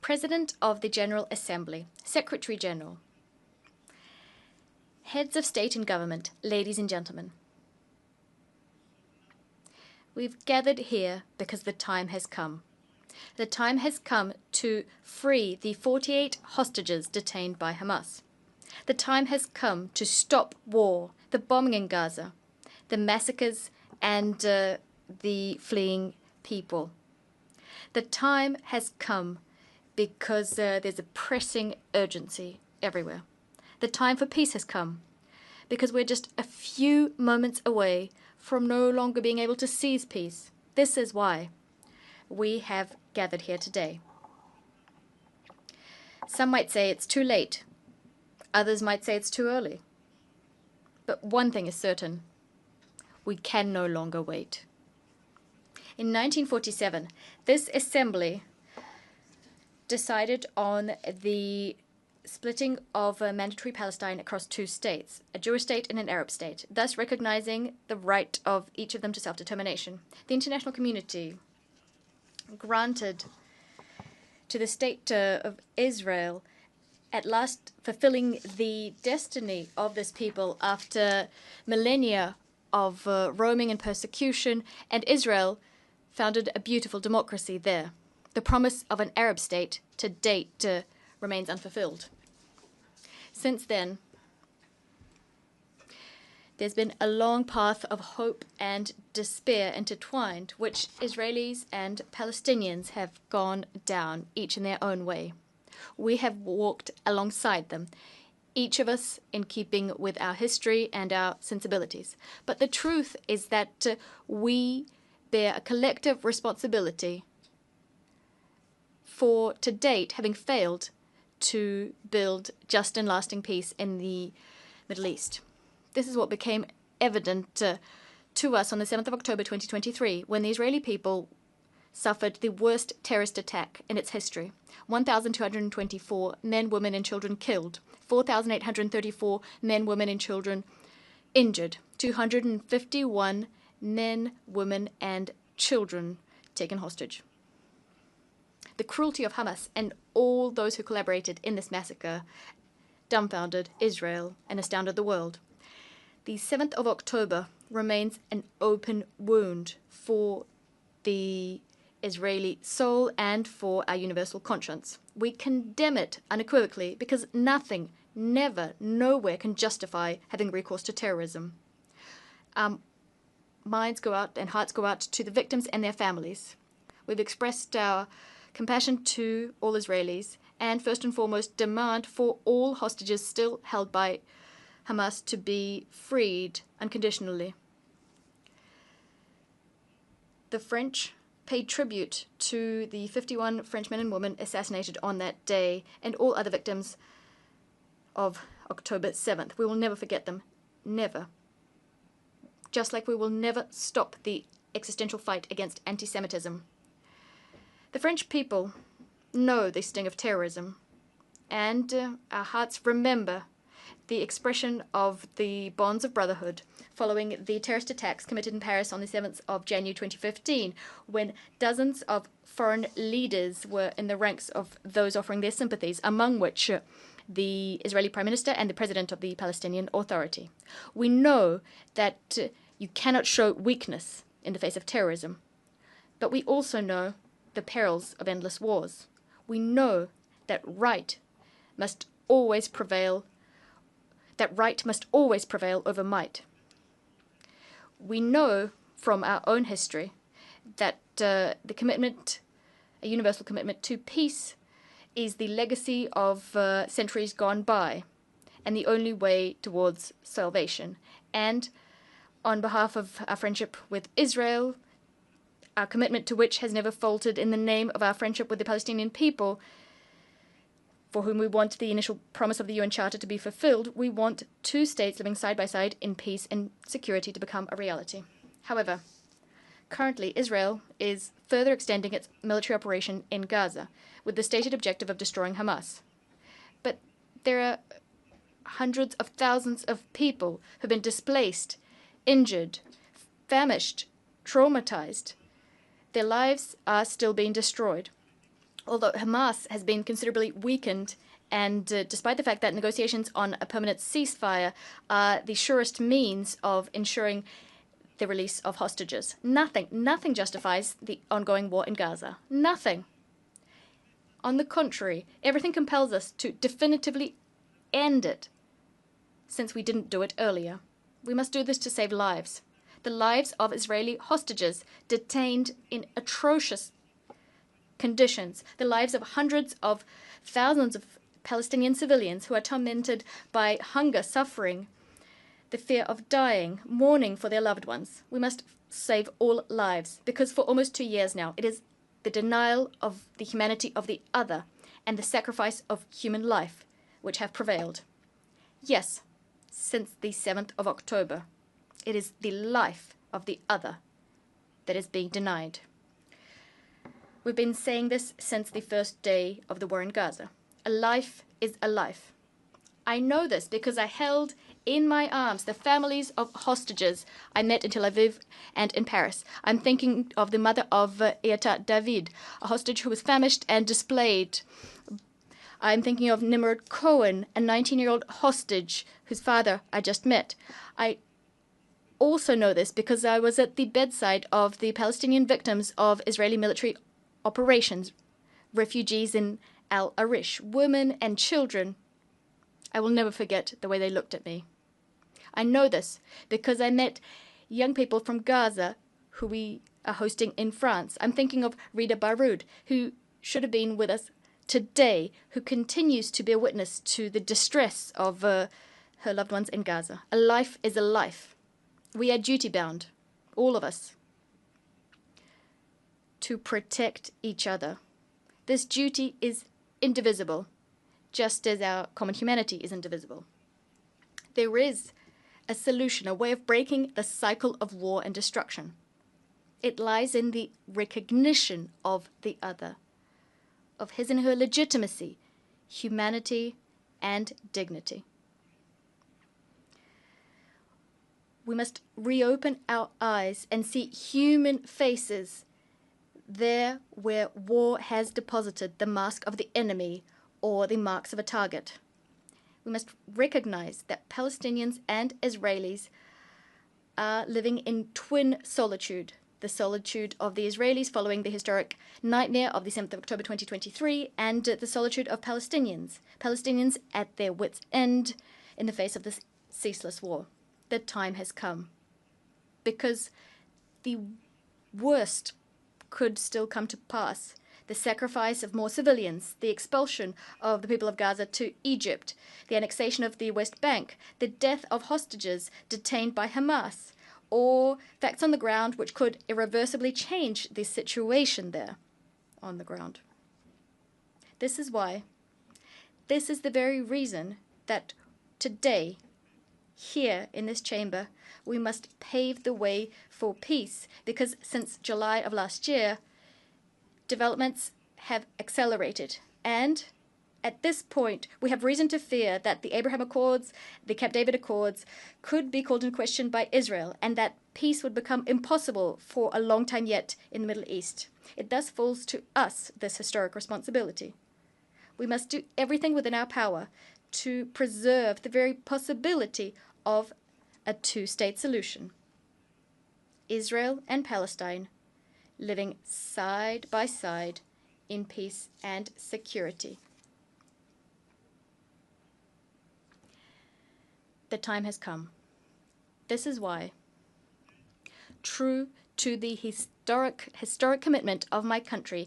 President of the General Assembly, Secretary General, heads of state and government, ladies and gentlemen. We've gathered here because the time has come. The time has come to free the 48 hostages detained by Hamas. The time has come to stop war, the bombing in Gaza, the massacres and the fleeing people. The time has come because there's a pressing urgency everywhere. The time for peace has come because we're just a few moments away from no longer being able to seize peace. This is why we have gathered here today. Some might say it's too late. Others might say it's too early. But one thing is certain. We can no longer wait. In 1947, this assembly decided on the splitting of mandatory Palestine across two states, a Jewish state and an Arab state, thus recognizing the right of each of them to self-determination. The international community granted to the state of Israel at last fulfilling the destiny of this people after millennia of roaming and persecution, and Israel founded a beautiful democracy there. The promise of an Arab state to date remains unfulfilled. Since then, there's been a long path of hope and despair intertwined, which Israelis and Palestinians have gone down, each in their own way. We have walked alongside them, each of us in keeping with our history and our sensibilities. But the truth is that we bear a collective responsibility for, to date, having failed to build just and lasting peace in the Middle East. This is what became evident to us on the 7th of October 2023, when the Israeli people suffered the worst terrorist attack in its history. 1,224 men, women, and children killed, 4,834 men, women, and children injured, 251 men, women, and children taken hostage. The cruelty of Hamas and all those who collaborated in this massacre dumbfounded Israel and astounded the world. The 7th of October remains an open wound for the Israeli soul and for our universal conscience. We condemn it unequivocally because nothing, never, nowhere can justify having recourse to terrorism. Minds go out and hearts go out to the victims and their families. We've expressed our compassion to all Israelis and first and foremost demand for all hostages still held by Hamas to be freed unconditionally. The French paid tribute to the 51 French men and women assassinated on that day and all other victims of October 7th. We will never forget them. Never. Just like we will never stop the existential fight against anti-Semitism. The French people know the sting of terrorism, and our hearts remember the expression of the bonds of brotherhood following the terrorist attacks committed in Paris on the 7th of January 2015, when dozens of foreign leaders were in the ranks of those offering their sympathies, among which the Israeli Prime Minister and the President of the Palestinian Authority. We know that you cannot show weakness in the face of terrorism, but we also know the perils of endless wars. We know that right must always prevail over might. We know from our own history that the commitment, a universal commitment to peace, is the legacy of centuries gone by and the only way towards salvation. And on behalf of our friendship with Israel, our commitment to which has never faltered in the name of our friendship with the Palestinian people, for whom we want the initial promise of the UN Charter to be fulfilled, we want two states living side by side in peace and security to become a reality. However, currently Israel is further extending its military operation in Gaza with the stated objective of destroying Hamas. But there are hundreds of thousands of people who have been displaced, injured, famished, traumatized. Their lives are still being destroyed. although Hamas has been considerably weakened, and despite the fact that negotiations on a permanent ceasefire are the surest means of ensuring the release of hostages, nothing justifies the ongoing war in Gaza. Nothing. On the contrary, everything compels us to definitively end it, since we didn't do it earlier. We must do this to save lives. The lives of Israeli hostages detained in atrocious conditions, the lives of hundreds of thousands of Palestinian civilians who are tormented by hunger, suffering, the fear of dying, mourning for their loved ones. We must save all lives, because for almost 2 years now, it is the denial of the humanity of the other and the sacrifice of human life which have prevailed. Yes, since the 7th of October, it is the life of the other that is being denied. We've been saying this since the first day of the war in Gaza. A life is a life. I know this because I held in my arms the families of hostages I met in Tel Aviv and in Paris. I'm thinking of the mother of APT David, a hostage who was famished and displayed. I'm thinking of Nimrod Cohen, a 19-year-old hostage whose father I just met. I also know this because I was at the bedside of the Palestinian victims of Israeli military operations, refugees in Al Arish, women and children. I will never forget the way they looked at me. I know this because I met young people from Gaza who we are hosting in France. I'm thinking of Rida Baroud, who should have been with us today, who continues to bear witness to the distress of her loved ones in Gaza. A life is a life. We are duty-bound, all of us, to protect each other. This duty is indivisible, just as our common humanity is indivisible. There is a solution, a way of breaking the cycle of war and destruction. It lies in the recognition of the other, of his and her legitimacy, humanity, and dignity. We must reopen our eyes and see human faces there where war has deposited the mask of the enemy or the marks of a target. We must recognize that Palestinians and Israelis are living in twin solitude. The solitude of the Israelis following the historic nightmare of the 7th of October 2023, and the solitude of Palestinians at their wits' end in the face of this ceaseless war. The time has come, because the worst could still come to pass. The sacrifice of more civilians, the expulsion of the people of Gaza to Egypt, the annexation of the West Bank, the death of hostages detained by Hamas, or facts on the ground which could irreversibly change the situation there on the ground. This is the very reason that today, here in this chamber, we must pave the way for peace, because since July of last year, developments have accelerated, and at this point, we have reason to fear that the Abraham Accords, the Camp David Accords, could be called into question by Israel, and that peace would become impossible for a long time yet in the Middle East. It thus falls to us this historic responsibility. We must do everything within our power to preserve the very possibility of a two-state solution. Israel and Palestine living side by side in peace and security. The time has come. This is why, true to the historic commitment of my country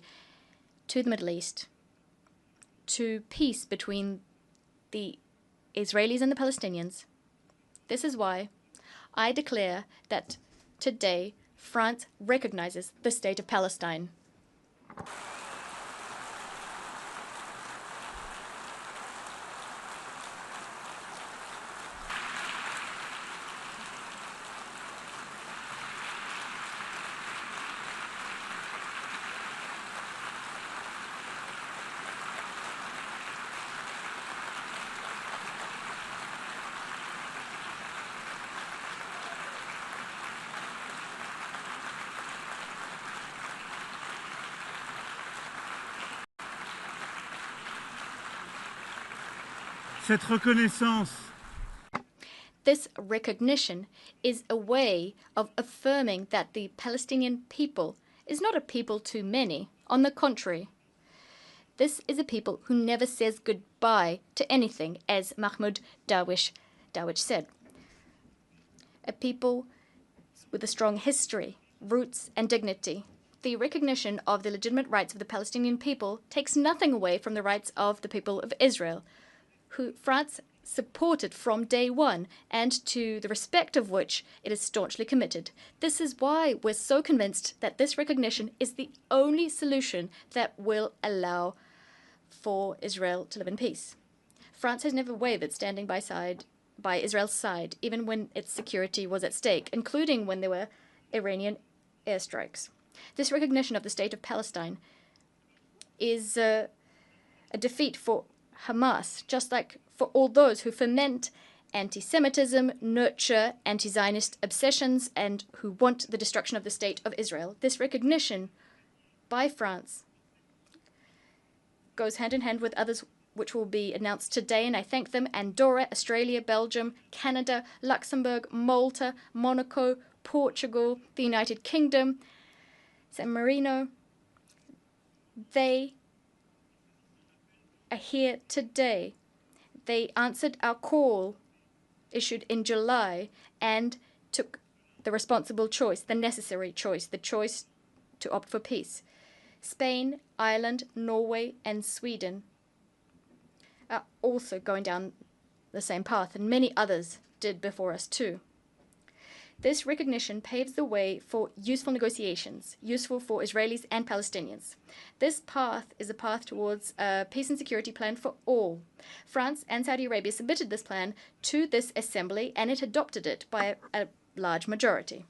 to the Middle East, to peace between the Israelis and the Palestinians, this is why I declare that today France recognizes the state of Palestine. Cette reconnaissance This recognition is a way of affirming that the Palestinian people is not a people too many. On the contrary, this is a people who never says goodbye to anything, as Mahmoud Darwish said. A people with a strong history, roots, and dignity. The recognition of the legitimate rights of the Palestinian people takes nothing away from the rights of the people of Israel, who France supported from day one, and to the respect of which it is staunchly committed. This is why we're so convinced that this recognition is the only solution that will allow for Israel to live in peace. France has never wavered standing by Israel's side, even when its security was at stake, including when there were Iranian airstrikes. This recognition of the state of Palestine is a defeat for Hamas, just like for all those who foment anti-Semitism, nurture anti-Zionist obsessions, and who want the destruction of the state of Israel. This recognition by France goes hand in hand with others which will be announced today, and I thank them: Andorra, Australia, Belgium, Canada, Luxembourg, Malta, Monaco, Portugal, the United Kingdom, San Marino. They are here today. They answered our call issued in July and took the responsible choice, the necessary choice, the choice to opt for peace. Spain, Ireland, Norway, and Sweden are also going down the same path, and many others did before us too. This recognition paves the way for useful negotiations, useful for Israelis and Palestinians. This path is a path towards a peace and security plan for all. France and Saudi Arabia submitted this plan to this assembly, and it adopted it by a large majority.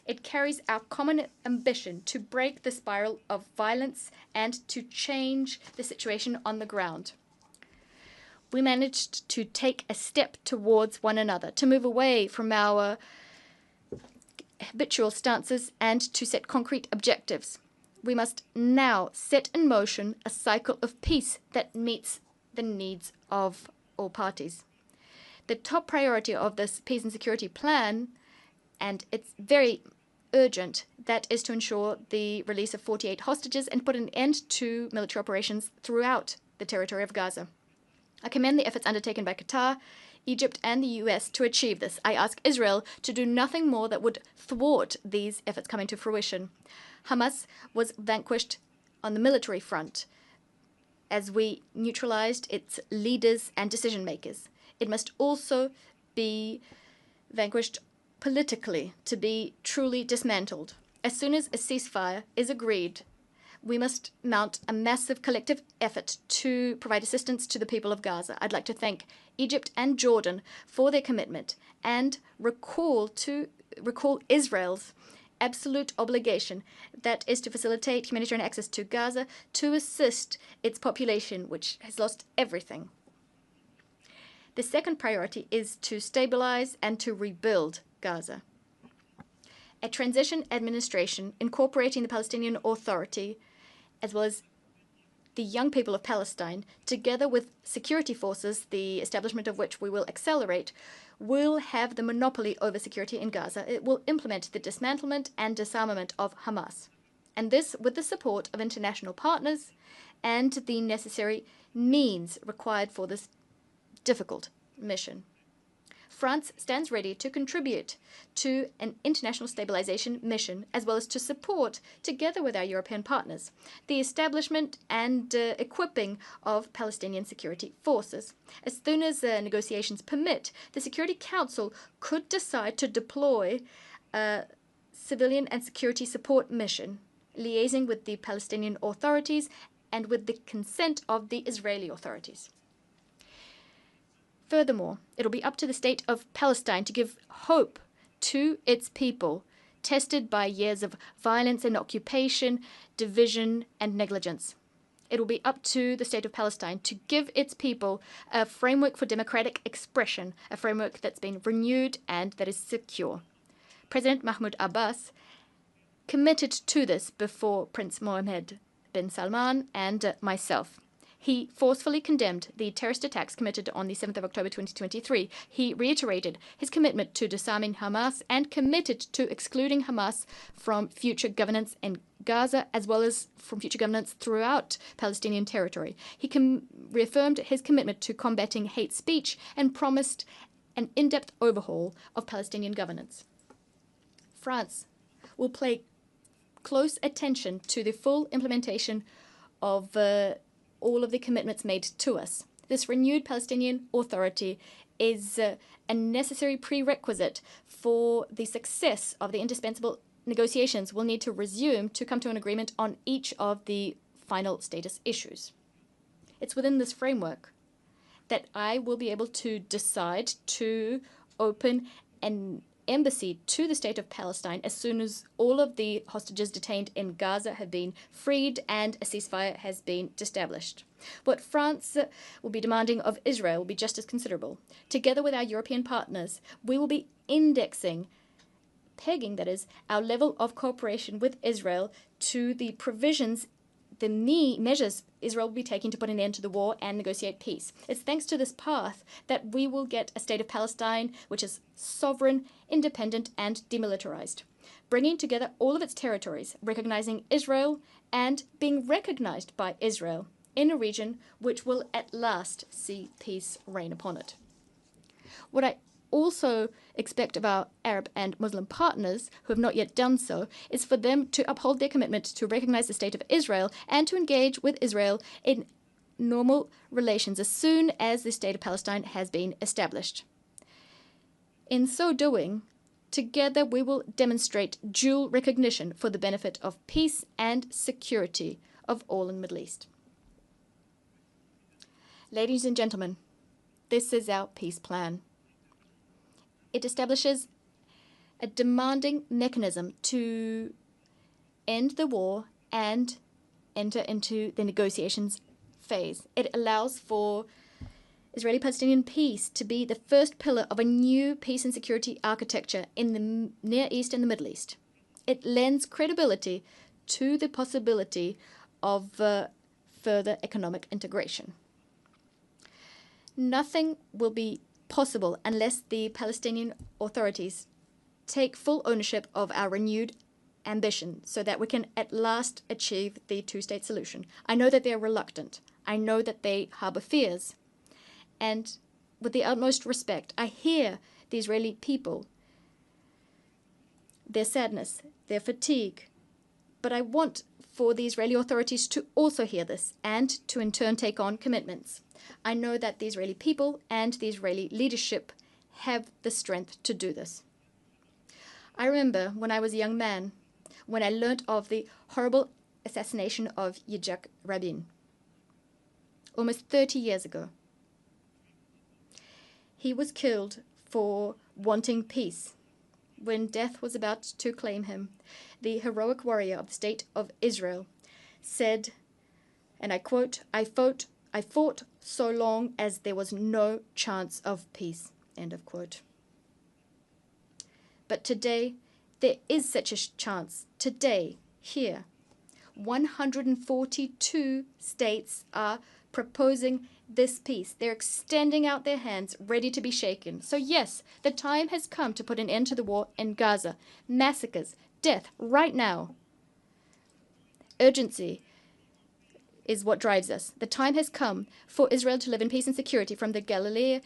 It carries our common ambition to break the spiral of violence and to change the situation on the ground. We managed to take a step towards one another, to move away from our habitual stances and to set concrete objectives. We must now set in motion a cycle of peace that meets the needs of all parties. The top priority of this peace and security plan, and it's very urgent, that is to ensure the release of 48 hostages and put an end to military operations throughout the territory of Gaza. I commend the efforts undertaken by Qatar, Egypt, and the US to achieve this. I ask Israel to do nothing more that would thwart these efforts coming to fruition. Hamas was vanquished on the military front as we neutralized its leaders and decision makers. It must also be vanquished politically to be truly dismantled. As soon as a ceasefire is agreed, we must mount a massive collective effort to provide assistance to the people of Gaza. I'd like to thank Egypt and Jordan for their commitment and recall Israel's absolute obligation, that is to facilitate humanitarian access to Gaza to assist its population, which has lost everything. The second priority is to stabilize and to rebuild Gaza. A transition administration incorporating the Palestinian Authority as well as the young people of Palestine, together with security forces, the establishment of which we will accelerate, will have the monopoly over security in Gaza. It will implement the dismantlement and disarmament of Hamas, and this with the support of international partners and the necessary means required for this difficult mission. France stands ready to contribute to an international stabilization mission, as well as to support, together with our European partners, the establishment and equipping of Palestinian security forces. As soon as negotiations permit, the Security Council could decide to deploy a civilian and security support mission, liaising with the Palestinian authorities and with the consent of the Israeli authorities. Furthermore, it'll be up to the state of Palestine to give hope to its people, tested by years of violence and occupation, division, and negligence. It will be up to the state of Palestine to give its people a framework for democratic expression, a framework that's been renewed and that is secure. President Mahmoud Abbas committed to this before Prince Mohammed bin Salman and myself. He forcefully condemned the terrorist attacks committed on the 7th of October 2023. He reiterated his commitment to disarming Hamas and committed to excluding Hamas from future governance in Gaza, as well as from future governance throughout Palestinian territory. He reaffirmed his commitment to combating hate speech and promised an in-depth overhaul of Palestinian governance. France will pay close attention to the full implementation of all of the commitments made to us. This renewed Palestinian Authority is a necessary prerequisite for the success of the indispensable negotiations we'll need to resume to come to an agreement on each of the final status issues. It's within this framework that I will be able to decide to open an embassy to the state of Palestine as soon as all of the hostages detained in Gaza have been freed and a ceasefire has been established. What France will be demanding of Israel will be just as considerable. Together with our European partners, we will be pegging, that is, our level of cooperation with Israel to the provisions, the measures Israel will be taking to put an end to the war and negotiate peace. It's thanks to this path that we will get a state of Palestine which is sovereign, independent, and demilitarized, bringing together all of its territories, recognizing Israel and being recognized by Israel in a region which will at last see peace reign upon it. What I also expect of our Arab and Muslim partners, who have not yet done so, is for them to uphold their commitment to recognize the state of Israel and to engage with Israel in normal relations as soon as the state of Palestine has been established. In so doing, together we will demonstrate dual recognition for the benefit of peace and security of all in the Middle East. Ladies and gentlemen, this is our peace plan. It establishes a demanding mechanism to end the war and enter into the negotiations phase. It allows for Israeli-Palestinian peace to be the first pillar of a new peace and security architecture in the Near East and the Middle East. It lends credibility to the possibility of further economic integration. Nothing will be possible unless the Palestinian authorities take full ownership of our renewed ambition so that we can at last achieve the two-state solution. I know that they are reluctant. I know that they harbor fears. And with the utmost respect, I hear the Israeli people, their sadness, their fatigue. But I want for the Israeli authorities to also hear this and to in turn take on commitments. I know that the Israeli people and the Israeli leadership have the strength to do this. I remember when I was a young man, when I learnt of the horrible assassination of Yitzhak Rabin, almost 30 years ago. He was killed for wanting peace. When death was about to claim him, the heroic warrior of the State of Israel said, and I quote, I fought so long as there was no chance of peace, end of quote. But today, there is such a chance. Today, here, 142 states are proposing this peace. They're extending out their hands, ready to be shaken. So yes, the time has come to put an end to the war in Gaza. Massacres, death, right now. Urgency is what drives us. The time has come for Israel to live in peace and security from the Galilee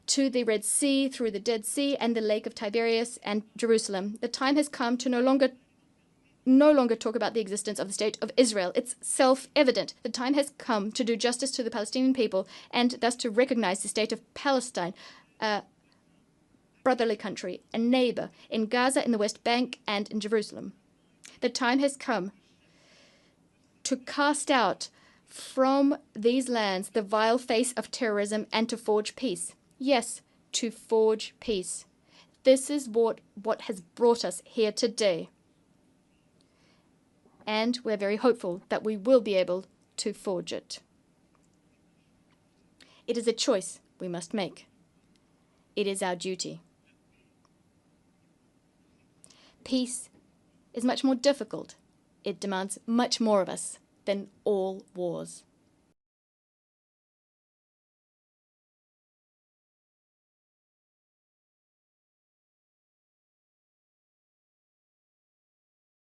to the Red Sea, through the Dead Sea and the Lake of Tiberias and Jerusalem. The time has come to no longer talk about the existence of the State of Israel. It's self-evident. The time has come to do justice to the Palestinian people and thus to recognize the State of Palestine, a brotherly country, a neighbor in Gaza, in the West Bank, and in Jerusalem. The time has come to cast out from these lands the vile face of terrorism and to forge peace. Yes, to forge peace. This is what has brought us here today. And we're very hopeful that we will be able to forge it. It is a choice we must make. It is our duty. Peace is much more difficult. It demands much more of us than all wars.